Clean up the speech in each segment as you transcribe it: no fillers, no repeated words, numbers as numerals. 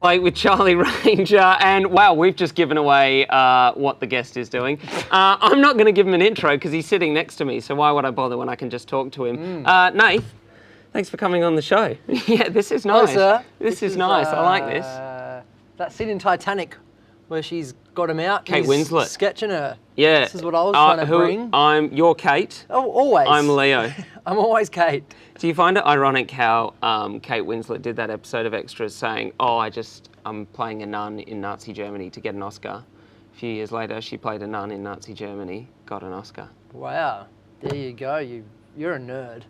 Uplate with Charlie Ranger, and wow, we've just given away what the guest is doing. I'm not going to give him an intro because he's sitting next to me, so why would I bother when I can just talk to him? Nath, thanks for coming on the show. Yeah, this is nice. Hello, sir. This is nice. I like this. That scene in Titanic where she's got him out. Kate he's Winslet. Sketching her. Yeah. This is what I was trying to bring. You're Kate. Oh, always. I'm Leo. I'm always Kate. Do you find it ironic how Kate Winslet did that episode of Extras saying, I'm playing a nun in Nazi Germany to get an Oscar. A few years later, she played a nun in Nazi Germany, got an Oscar. Wow. There you go. You're a nerd.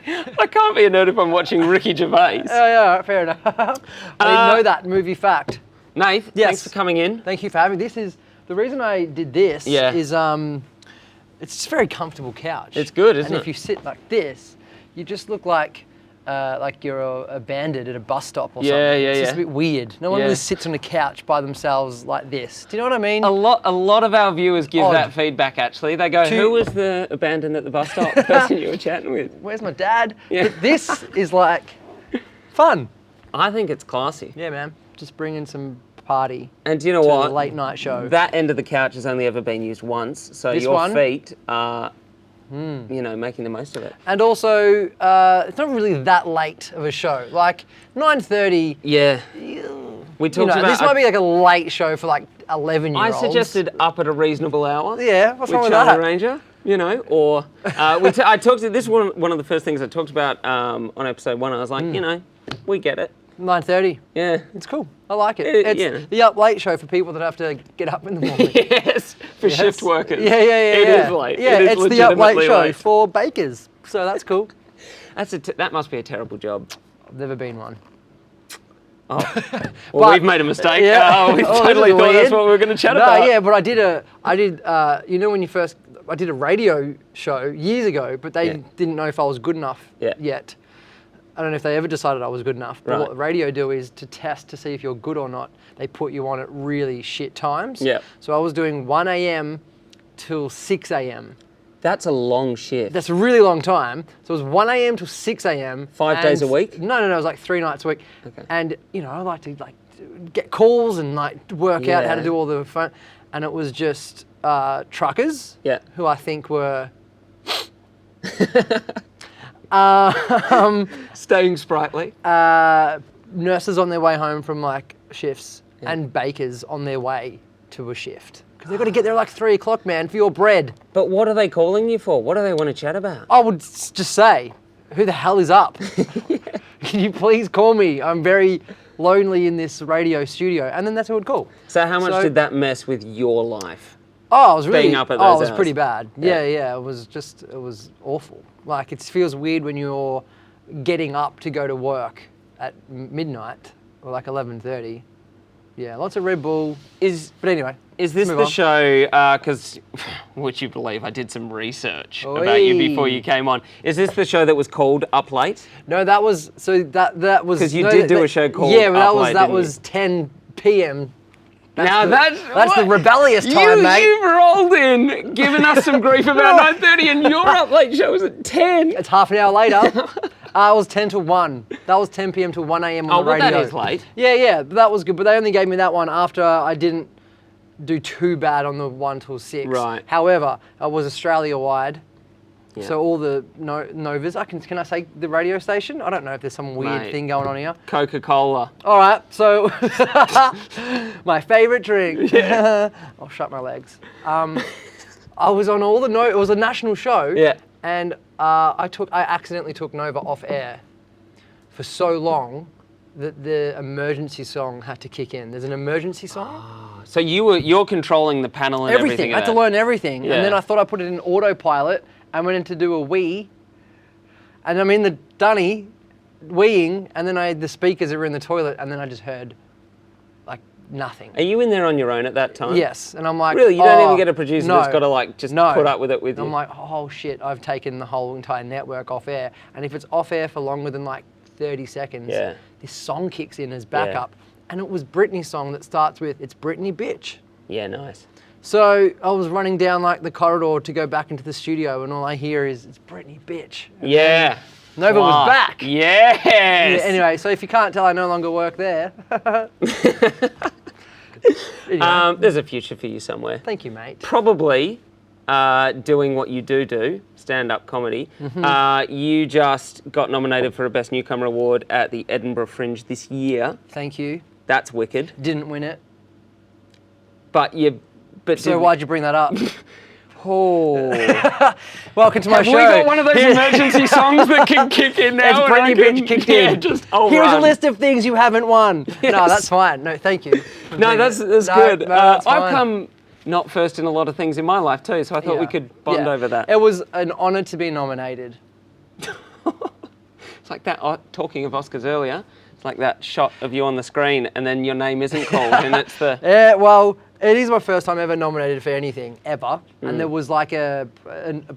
I can't be a nerd if I'm watching Ricky Gervais. Oh, yeah, fair enough. I didn't know that movie fact. Nath, Yes. thanks for coming in. Thank you for having me. The reason I did this is it's just a very comfortable couch. It's good, isn't and it? And if you sit like this, you just look like you're a bandit at a bus stop or something. It's just a bit weird. No one really sits on a couch by themselves like this. Do you know what I mean? A lot of our viewers give that feedback, actually. They go, who was the abandoned at the bus stop person you were chatting with? Where's my dad? Yeah. But this is like fun. I think it's classy. Yeah, man. Just bringing some party. And do you know to what? The late night show. That end of the couch has only ever been used once, so your feet are, making the most of it. And also, it's not really that late of a show. Like 9:30. Yeah. We talked about this might be like a late show for like 11-year-olds. I suggested up at a reasonable hour. Yeah, what's wrong with Charlie that? Ranger, or I talked to this one of the first things I talked about on episode 1. I was like, we get it. 9:30. Yeah. It's cool. I like it. It's the up late show for people that have to get up in the morning. Yes, for shift workers. Yeah. It is late. Yeah, it is it's the up late show late. for bakers. So that's cool. That must be a terrible job. I've never been one. Oh, well, we've made a mistake. Yeah. We totally thought that's what we were going to chat about. Yeah, but I did when I did a radio show years ago, but they didn't know if I was good enough yet. I don't know if they ever decided I was good enough, but what the radio do is to test to see if you're good or not, they put you on at really shit times. Yeah. So I was doing 1 a.m. till 6 a.m. That's a long shift. That's a really long time. So it was 1 a.m. till 6 a.m. 5 days a week? No, it was like 3 nights a week. Okay. And, I like to get calls and work out how to do all the phone. And it was just truckers who I think were... staying sprightly. Nurses on their way home from shifts and bakers on their way to a shift. Because they've got to get there 3 o'clock, man, for your bread. But what are they calling you for? What do they want to chat about? I would just say, who the hell is up? Can you please call me? I'm very lonely in this radio studio. And then that's who I would call. So how much did that mess with your life? Oh, it was really... Being up at those hours? It was pretty bad. Yeah. It was awful. It feels weird when you're getting up to go to work at midnight or 11:30. Yeah, lots of Red Bull. But anyway. Is this the show, because, would you believe, I did some research about you before you came on. Is this the show that was called Uplate? No, that was... So that was... Because you did do a show called Uplate, Uplate, that was 10 p.m. That's the rebellious time, mate. You've rolled in, giving us some grief about 9:30, and your Uplate show was at 10. It's half an hour later. It was 10 to 1. That was 10 p.m. to 1 a.m. on the radio. Oh, that is late. Yeah, that was good. But they only gave me that one after I didn't do too bad on the 1 till 6. Right. However, I was Australia-wide. Yeah. So all the Novas, can I say the radio station? I don't know if there's some weird thing going on here. Coca-Cola. All right, so my favourite drink. Yeah. I'll shut my legs. I was on all the it was a national show. Yeah. And I accidentally took Nova off air for so long that the emergency song had to kick in. There's an emergency song. So you're controlling the panel and everything. I had to learn everything. Yeah. And then I thought I put it in autopilot. I went in to do a wee, and I'm in the dunny weeing, and then the speakers are in the toilet, and then I just heard nothing. Are you in there on your own at that time? Yes, and I'm like, really? You don't even get a producer that's got to put up with it with you? I'm like, oh shit, I've taken the whole entire network off air, and if it's off air for longer than 30 seconds, this song kicks in as backup, and it was Britney's song that starts with, "It's Britney, bitch." Yeah, nice. So I was running down the corridor to go back into the studio, and all I hear is, "It's Britney, bitch." And Nova was back. Yes. Yeah, anyway, so if you can't tell, I no longer work there. Anyway. There's a future for you somewhere. Thank you, mate. Probably doing what you do, stand-up comedy. You just got nominated for a Best Newcomer Award at the Edinburgh Fringe this year. Thank you. That's wicked. Didn't win it. So why'd you bring that up? Oh. Welcome to my show. We got one of those emergency songs that can kick in now. It's Brenny Bitch kicked in. Here's a list of things you haven't won. Yes. No, that's fine. No, thank you. No, that's good. That's I've come not first in a lot of things in my life too, so I thought we could bond over that. It was an honour to be nominated. It's like that, talking of Oscars earlier, it's like that shot of you on the screen and then your name isn't called and it's the... Yeah, well, it is my first time ever nominated for anything, ever. And there was like a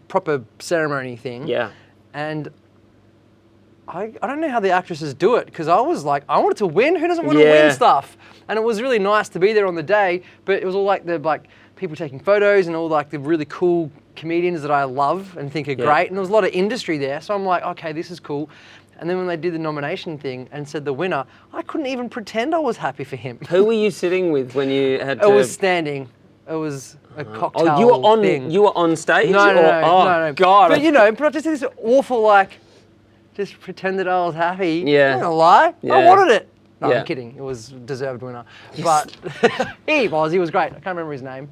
proper ceremony thing. Yeah. And I don't know how the actresses do it, because I was like, I wanted to win. Who doesn't want to win stuff? And it was really nice to be there on the day, but it was all like people taking photos and all like the really cool comedians that I love and think are great. And there was a lot of industry there. So I'm like, okay, this is cool. And then when they did the nomination thing and said the winner, I couldn't even pretend I was happy for him. Who were you sitting with when you had to... It was standing. It was a cocktail thing. You were on stage? No. God. But but I just did this awful just pretended I was happy. Yeah. I'm not gonna lie. Yeah. I wanted it. No, I'm kidding. It was deserved winner. Yes. But he was great. I can't remember his name.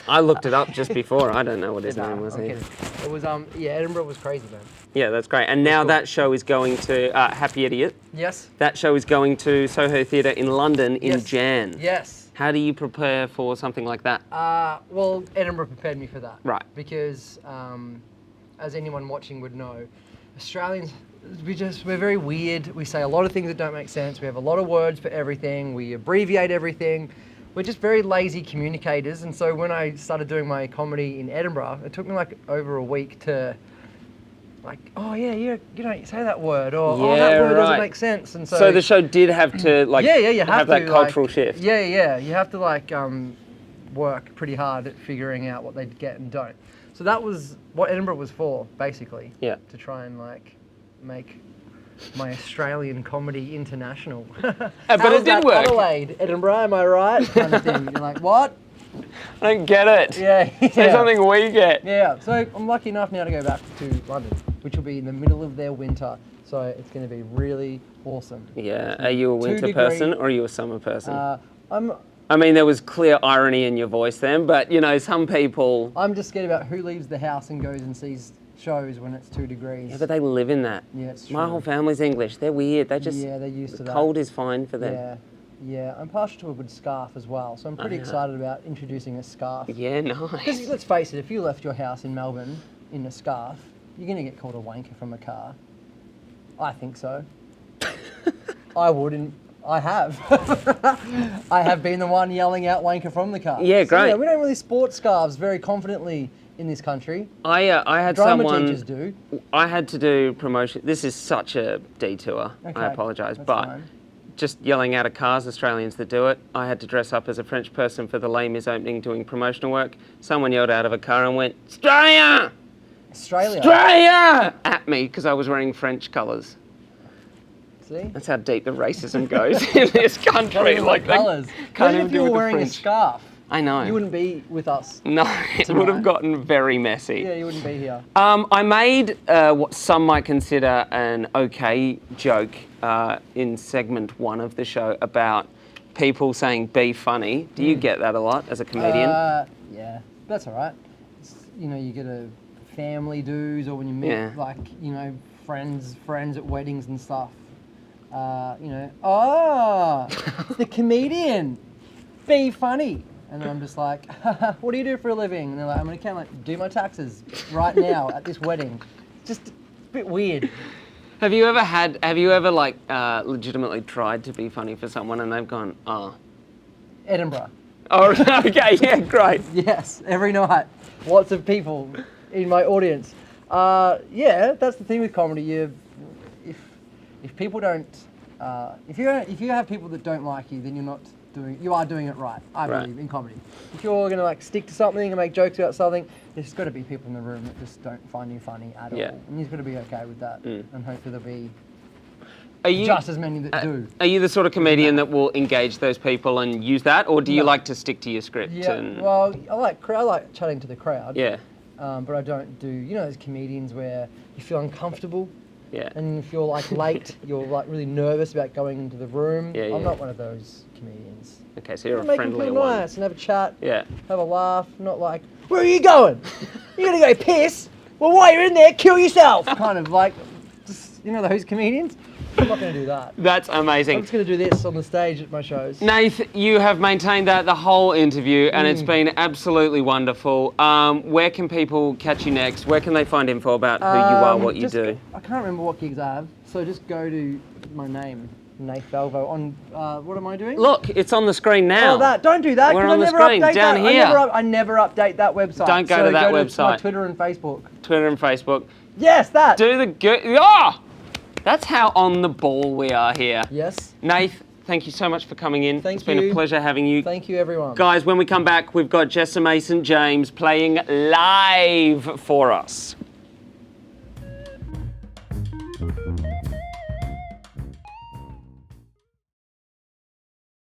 I looked it up just before. I don't know what his name was. I'm kidding. It was Edinburgh was crazy, man. Yeah, that's great. And now that show is going to Happy Idiot. Yes. That show is going to Soho Theatre in London in Jan. Yes. How do you prepare for something like that? Well, Edinburgh prepared me for that. Right. Because, as anyone watching would know, Australians, we're very weird. We say a lot of things that don't make sense. We have a lot of words for everything. We abbreviate everything. We're just very lazy communicators. And so when I started doing my comedy in Edinburgh, it took me like over a week to oh yeah, you don't say that word, or oh, that word doesn't make sense. And so the show did have to you have that cultural shift. Yeah, you have to work pretty hard at figuring out what they get and don't. So that was what Edinburgh was for, basically. Yeah. To try and make my Australian comedy international. But it did work. Adelaide, Edinburgh, am I right? Kind of thing. You're like, what? I don't get it. Yeah. Say something we get. Yeah. So I'm lucky enough now to go back to London, which will be in the middle of their winter. So it's going to be really awesome. Yeah. Are you a winter person or are you a summer person? I mean, there was clear irony in your voice then, but some people... I'm just scared about who leaves the house and goes and sees shows when it's 2 degrees. Yeah, but they live in that. Yeah, it's true. My whole family's English. They're weird. They're used to that. Cold is fine for them. Yeah. I'm partial to a good scarf as well, so I'm pretty excited about introducing a scarf. Yeah, nice. Because let's face it, if you left your house in Melbourne in a scarf, you're going to get called a wanker from a car. I think so. I would, and I have. I have been the one yelling out wanker from the car. Yeah, great. So, we don't really sport scarves very confidently in this country. I had Drama someone... teachers do. I had to do promotion. This is such a detour. Okay, I apologise, that's but fine. Just yelling out of cars, Australians that do it. I had to dress up as a French person for the Les Mis opening doing promotional work. Someone yelled out of a car and went, Australia! Australia! At me because I was wearing French colours. See? That's how deep the racism goes in this country. Colours. Can't even if you were wearing a scarf. I know. You wouldn't be with us. No, it would have gotten very messy. Yeah, you wouldn't be here. I made what some might consider an okay joke in segment 1 of the show about people saying be funny. Do you get that a lot as a comedian? Yeah, that's all right. You get a family dues, or when you meet friends at weddings and stuff. The comedian, be funny. And then I'm just like, what do you do for a living? And they're like, I'm going to do my taxes right now at this wedding. Just a bit weird. Have you ever legitimately tried to be funny for someone and they've gone, oh? Edinburgh. Oh, okay, yeah, great. Yes, every night. Lots of people in my audience. Yeah, that's the thing with comedy. If people don't, if you have people that don't like you, then you're not doing it right. I believe in comedy. If you're gonna like stick to something and make jokes about something, there's got to be people in the room that just don't find you funny at all, and you've got to be okay with that. And hopefully there'll be just as many that do. Are you the sort of comedian that will engage those people and use that, or do you like to stick to your script? Yeah. Well, I like chatting to the crowd. Yeah. But I don't do those comedians where you feel uncomfortable. Yeah. And if you're like late, you're like really nervous about going into the room. Yeah, I'm not one of those comedians. Okay, so you're a make friendly them feel one. nice and have a chat. Yeah. Have a laugh. Not like, where are you going? You're gonna go piss? Well, while you're in there, kill yourself. Kind of like, just, those comedians. I'm not going to do that. That's amazing. I'm just going to do this on the stage at my shows. Nath, you have maintained that the whole interview, and it's been absolutely wonderful. Where can people catch you next? Where can they find info about who you are, what you do? I can't remember what gigs I have, so just go to my name, Nath Valvo, on, what am I doing? Look, it's on the screen now. Oh, don't do that. We're on the screen, down here. I never update that website. Don't go to that website. My Twitter and Facebook. Twitter and Facebook. Yes, that. Do the good. Oh! That's how on the ball we are here. Yes. Nath, thank you so much for coming in. Thank you. It's been a pleasure having you. Thank you, everyone. Guys, when we come back, we've got Jessa St. James playing live for us.